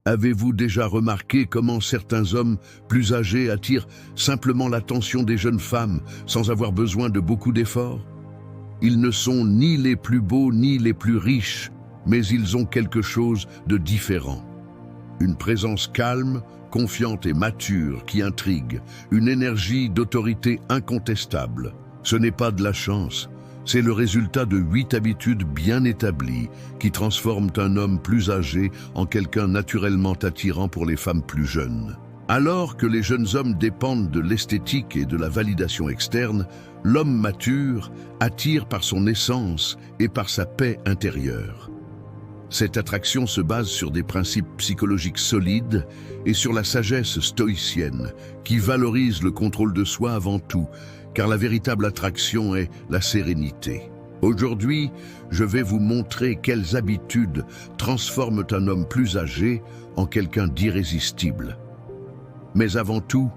Avez-vous déjà remarqué comment certains hommes plus âgés attirent simplement l'attention des jeunes femmes sans avoir besoin de beaucoup d'efforts? Ils ne sont ni les plus beaux ni les plus riches, mais ils ont quelque chose de différent. Une présence calme, confiante et mature qui intrigue, une énergie d'autorité incontestable. Ce n'est pas de la chance, c'est le résultat de 8 habitudes bien établies qui transforment un homme plus âgé en quelqu'un naturellement attirant pour les femmes plus jeunes. Alors que les jeunes hommes dépendent de l'esthétique et de la validation externe, l'homme mature attire par son essence et par sa paix intérieure. Cette attraction se base sur des principes psychologiques solides et sur la sagesse stoïcienne qui valorise le contrôle de soi avant tout, car la véritable attraction est la sérénité. Aujourd'hui, je vais vous montrer quelles habitudes transforment un homme plus âgé en quelqu'un d'irrésistible. Mais avant tout,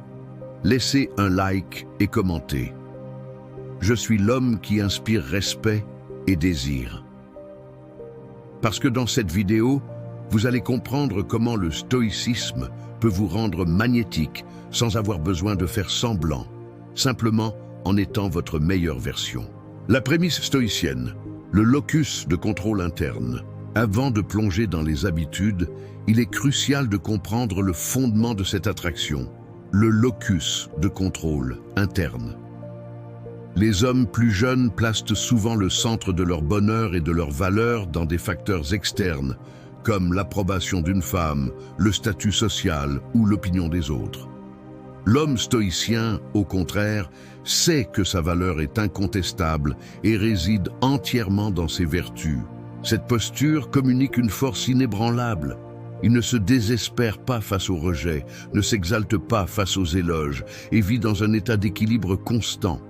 laissez un like et commentez. Je suis l'homme qui inspire respect et désir. Parce que dans cette vidéo, vous allez comprendre comment le stoïcisme peut vous rendre magnétique sans avoir besoin de faire semblant, simplement en étant votre meilleure version. La prémisse stoïcienne, le locus de contrôle interne. Avant de plonger dans les habitudes, il est crucial de comprendre le fondement de cette attraction, le locus de contrôle interne. Les hommes plus jeunes placent souvent le centre de leur bonheur et de leur valeur dans des facteurs externes, comme l'approbation d'une femme, le statut social ou l'opinion des autres. L'homme stoïcien, au contraire, sait que sa valeur est incontestable et réside entièrement dans ses vertus. Cette posture communique une force inébranlable. Il ne se désespère pas face au rejet, ne s'exalte pas face aux éloges et vit dans un état d'équilibre constant.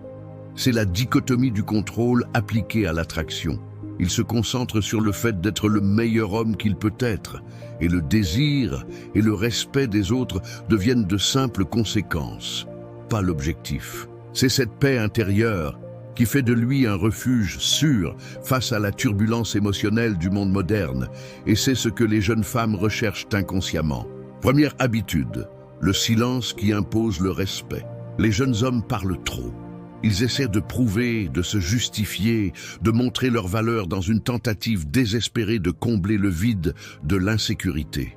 C'est la dichotomie du contrôle appliquée à l'attraction. Il se concentre sur le fait d'être le meilleur homme qu'il peut être, et le désir et le respect des autres deviennent de simples conséquences, pas l'objectif. C'est cette paix intérieure qui fait de lui un refuge sûr face à la turbulence émotionnelle du monde moderne, et c'est ce que les jeunes femmes recherchent inconsciemment. Première habitude, le silence qui impose le respect. Les jeunes hommes parlent trop. Ils essaient de prouver, de se justifier, de montrer leur valeur dans une tentative désespérée de combler le vide de l'insécurité.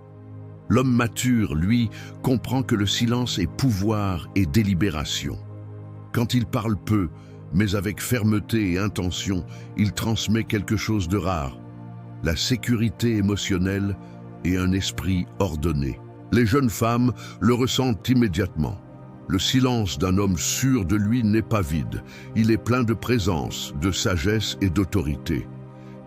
L'homme mature, lui, comprend que le silence est pouvoir et délibération. Quand il parle peu, mais avec fermeté et intention, il transmet quelque chose de rare, la sécurité émotionnelle et un esprit ordonné. Les jeunes femmes le ressentent immédiatement. Le silence d'un homme sûr de lui n'est pas vide. Il est plein de présence, de sagesse et d'autorité.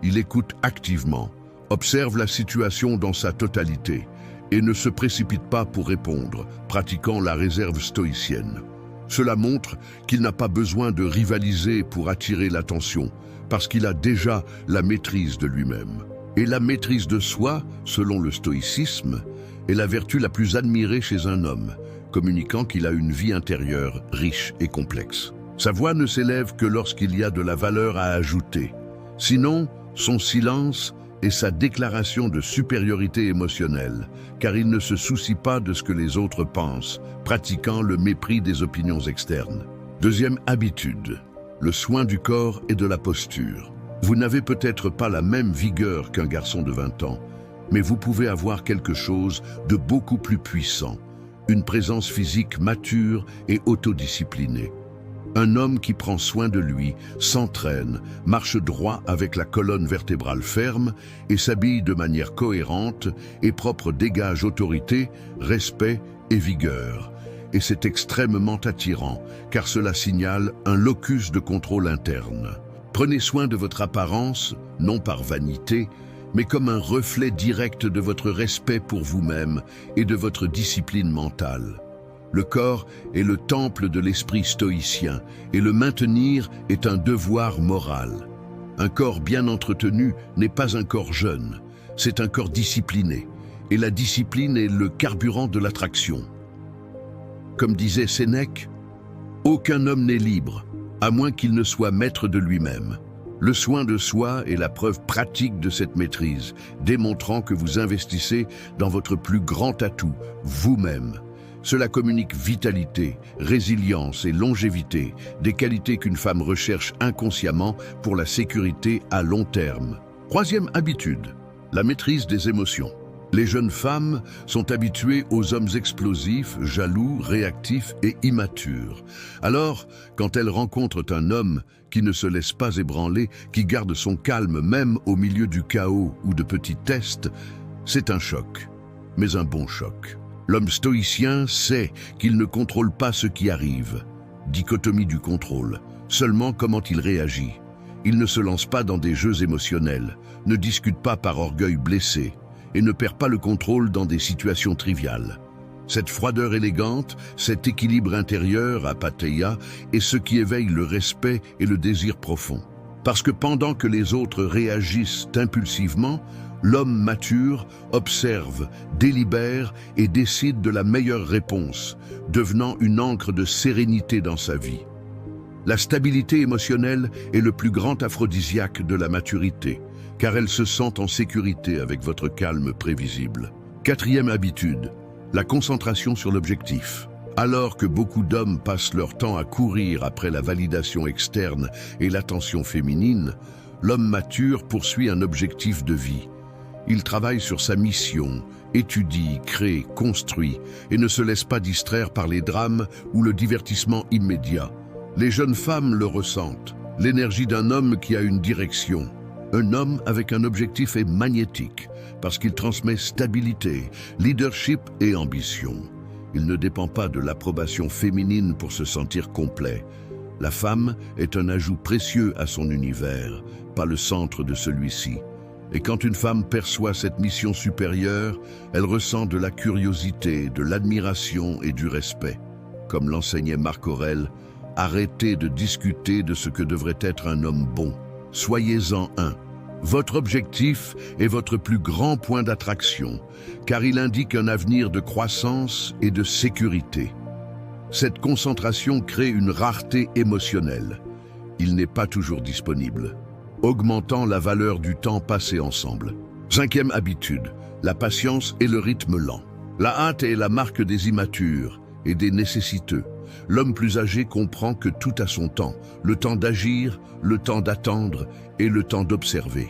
Il écoute activement, observe la situation dans sa totalité et ne se précipite pas pour répondre, pratiquant la réserve stoïcienne. Cela montre qu'il n'a pas besoin de rivaliser pour attirer l'attention, parce qu'il a déjà la maîtrise de lui-même. Et la maîtrise de soi, selon le stoïcisme, est la vertu la plus admirée chez un homme, communiquant qu'il a une vie intérieure riche et complexe. Sa voix ne s'élève que lorsqu'il y a de la valeur à ajouter. Sinon, son silence est sa déclaration de supériorité émotionnelle, car il ne se soucie pas de ce que les autres pensent, pratiquant le mépris des opinions externes. Deuxième habitude, le soin du corps et de la posture. Vous n'avez peut-être pas la même vigueur qu'un garçon de 20 ans, mais vous pouvez avoir quelque chose de beaucoup plus puissant. Une présence physique mature et autodisciplinée. Un homme qui prend soin de lui, s'entraîne, marche droit avec la colonne vertébrale ferme et s'habille de manière cohérente et propre dégage autorité, respect et vigueur. Et c'est extrêmement attirant, car cela signale un locus de contrôle interne. Prenez soin de votre apparence, non par vanité, mais comme un reflet direct de votre respect pour vous-même et de votre discipline mentale. Le corps est le temple de l'esprit stoïcien et le maintenir est un devoir moral. Un corps bien entretenu n'est pas un corps jeune, c'est un corps discipliné. Et la discipline est le carburant de l'attraction. Comme disait Sénèque, aucun homme n'est libre, à moins qu'il ne soit maître de lui-même. Le soin de soi est la preuve pratique de cette maîtrise, démontrant que vous investissez dans votre plus grand atout, vous-même. Cela communique vitalité, résilience et longévité, des qualités qu'une femme recherche inconsciemment pour la sécurité à long terme. Troisième habitude, la maîtrise des émotions. Les jeunes femmes sont habituées aux hommes explosifs, jaloux, réactifs et immatures. Alors, quand elles rencontrent un homme qui ne se laisse pas ébranler, qui garde son calme même au milieu du chaos ou de petits tests, c'est un choc, mais un bon choc. L'homme stoïcien sait qu'il ne contrôle pas ce qui arrive. Dichotomie du contrôle, seulement comment il réagit. Il ne se lance pas dans des jeux émotionnels, ne discute pas par orgueil blessé, et ne perd pas le contrôle dans des situations triviales. Cette froideur élégante, cet équilibre intérieur à Pattaya est ce qui éveille le respect et le désir profond. Parce que pendant que les autres réagissent impulsivement, l'homme mature observe, délibère et décide de la meilleure réponse, devenant une ancre de sérénité dans sa vie. La stabilité émotionnelle est le plus grand aphrodisiaque de la maturité, car elle se sent en sécurité avec votre calme prévisible. Quatrième habitude, la concentration sur l'objectif. Alors que beaucoup d'hommes passent leur temps à courir après la validation externe et l'attention féminine, l'homme mature poursuit un objectif de vie. Il travaille sur sa mission, étudie, crée, construit et ne se laisse pas distraire par les drames ou le divertissement immédiat. Les jeunes femmes le ressentent, l'énergie d'un homme qui a une direction. Un homme avec un objectif est magnétique parce qu'il transmet stabilité, leadership et ambition. Il ne dépend pas de l'approbation féminine pour se sentir complet. La femme est un ajout précieux à son univers, pas le centre de celui-ci. Et quand une femme perçoit cette mission supérieure, elle ressent de la curiosité, de l'admiration et du respect. Comme l'enseignait Marc Aurèle, arrêtez de discuter de ce que devrait être un homme bon. Soyez-en un. Votre objectif est votre plus grand point d'attraction, car il indique un avenir de croissance et de sécurité. Cette concentration crée une rareté émotionnelle. Il n'est pas toujours disponible, augmentant la valeur du temps passé ensemble. Cinquième habitude, la patience et le rythme lent. La hâte est la marque des immatures et des nécessiteux. L'homme plus âgé comprend que tout a son temps, le temps d'agir, le temps d'attendre et le temps d'observer.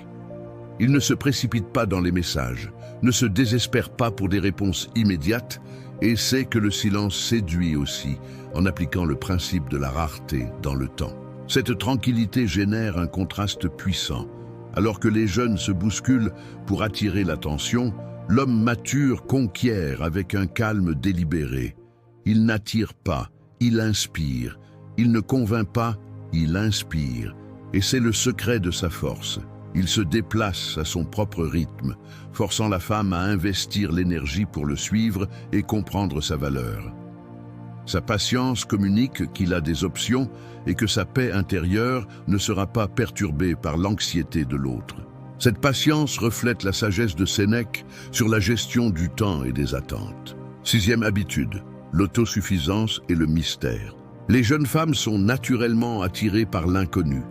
Il ne se précipite pas dans les messages, ne se désespère pas pour des réponses immédiates et sait que le silence séduit aussi en appliquant le principe de la rareté dans le temps. Cette tranquillité génère un contraste puissant. Alors que les jeunes se bousculent pour attirer l'attention, l'homme mature conquiert avec un calme délibéré. Il n'attire pas, il inspire. Il ne convainc pas, il inspire. Et c'est le secret de sa force. Il se déplace à son propre rythme, forçant la femme à investir l'énergie pour le suivre et comprendre sa valeur. Sa patience communique qu'il a des options et que sa paix intérieure ne sera pas perturbée par l'anxiété de l'autre. Cette patience reflète la sagesse de Sénèque sur la gestion du temps et des attentes. Sixième habitude, l'autosuffisance et le mystère. Les jeunes femmes sont naturellement attirées par l'inconnu,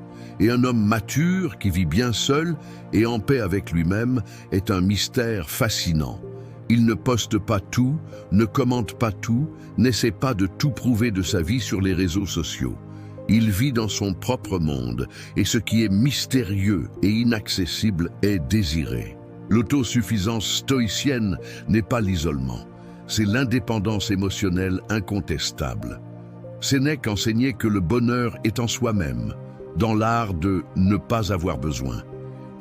et un homme mature qui vit bien seul et en paix avec lui-même est un mystère fascinant. Il ne poste pas tout, ne commente pas tout, n'essaie pas de tout prouver de sa vie sur les réseaux sociaux. Il vit dans son propre monde, et ce qui est mystérieux et inaccessible est désiré. L'autosuffisance stoïcienne n'est pas l'isolement, c'est l'indépendance émotionnelle incontestable. Sénèque enseignait que le bonheur est en soi-même, dans l'art de ne pas avoir besoin.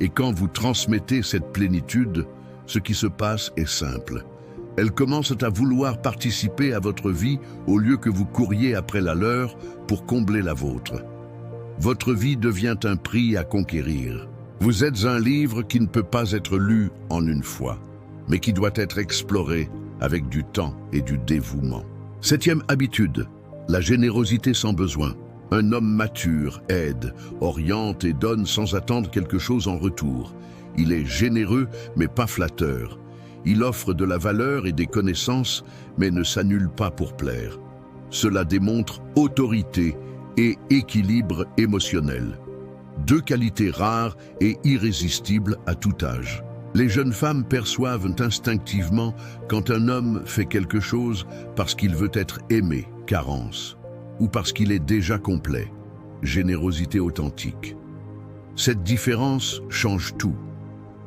Et quand vous transmettez cette plénitude, ce qui se passe est simple. Elles commencent à vouloir participer à votre vie au lieu que vous couriez après la leur pour combler la vôtre. Votre vie devient un prix à conquérir. Vous êtes un livre qui ne peut pas être lu en une fois, mais qui doit être exploré avec du temps et du dévouement. Septième habitude, la générosité sans besoin. Un homme mature aide, oriente et donne sans attendre quelque chose en retour. Il est généreux mais pas flatteur. Il offre de la valeur et des connaissances mais ne s'annule pas pour plaire. Cela démontre autorité et équilibre émotionnel. deux qualités rares et irrésistibles à tout âge. Les jeunes femmes perçoivent instinctivement quand un homme fait quelque chose parce qu'il veut être aimé, carence, ou parce qu'il est déjà complet, générosité authentique. Cette différence change tout.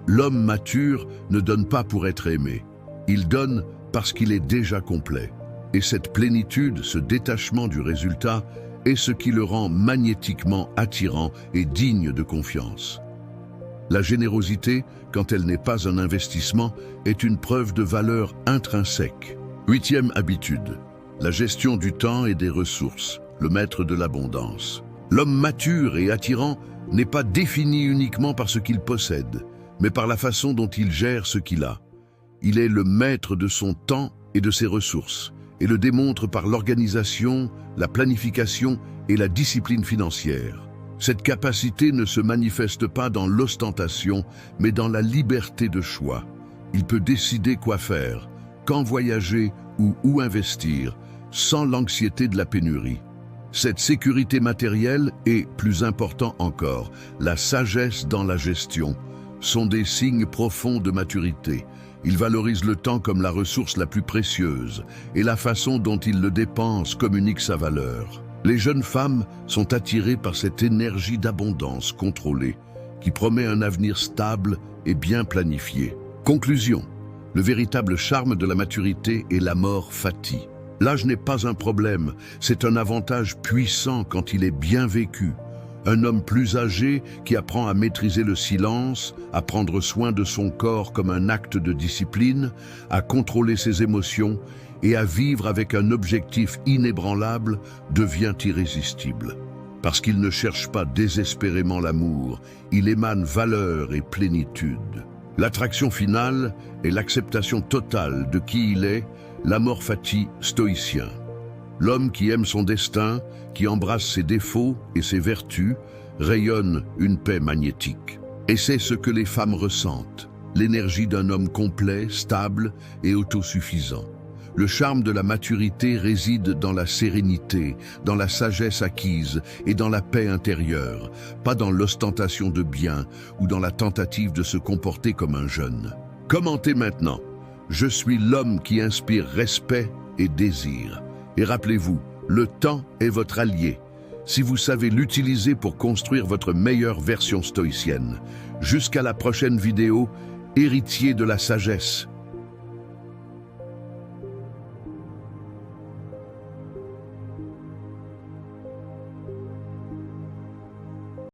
L'homme mature ne donne pas pour être aimé, il donne parce qu'il est déjà complet. Et cette plénitude, ce détachement du résultat, est ce qui le rend magnétiquement attirant et digne de confiance. La générosité, quand elle n'est pas un investissement, est une preuve de valeur intrinsèque. 8e habitude, la gestion du temps et des ressources, le maître de l'abondance. L'homme mature et attirant n'est pas défini uniquement par ce qu'il possède, mais par la façon dont il gère ce qu'il a. Il est le maître de son temps et de ses ressources, et le démontre par l'organisation, la planification et la discipline financière. Cette capacité ne se manifeste pas dans l'ostentation, mais dans la liberté de choix. Il peut décider quoi faire, quand voyager ou où investir, sans l'anxiété de la pénurie. Cette sécurité matérielle et, plus important encore, la sagesse dans la gestion, sont des signes profonds de maturité. Il valorise le temps comme la ressource la plus précieuse, et la façon dont il le dépense communique sa valeur. Les jeunes femmes sont attirées par cette énergie d'abondance contrôlée, qui promet un avenir stable et bien planifié. Conclusion, le véritable charme de la maturité est l'amor fati. L'âge n'est pas un problème, c'est un avantage puissant quand il est bien vécu. Un homme plus âgé qui apprend à maîtriser le silence, à prendre soin de son corps comme un acte de discipline, à contrôler ses émotions et à vivre avec un objectif inébranlable devient irrésistible. Parce qu'il ne cherche pas désespérément l'amour, il émane valeur et plénitude. L'attraction finale est l'acceptation totale de qui il est, l'amor fati stoïcien. L'homme qui aime son destin, qui embrasse ses défauts et ses vertus, rayonne une paix magnétique. Et c'est ce que les femmes ressentent, l'énergie d'un homme complet, stable et autosuffisant. Le charme de la maturité réside dans la sérénité, dans la sagesse acquise et dans la paix intérieure, pas dans l'ostentation de biens ou dans la tentative de se comporter comme un jeune. Commentez maintenant. Je suis l'homme qui inspire respect et désir. Et rappelez-vous, le temps est votre allié. Si vous savez l'utiliser pour construire votre meilleure version stoïcienne. Jusqu'à la prochaine vidéo, héritier de la sagesse.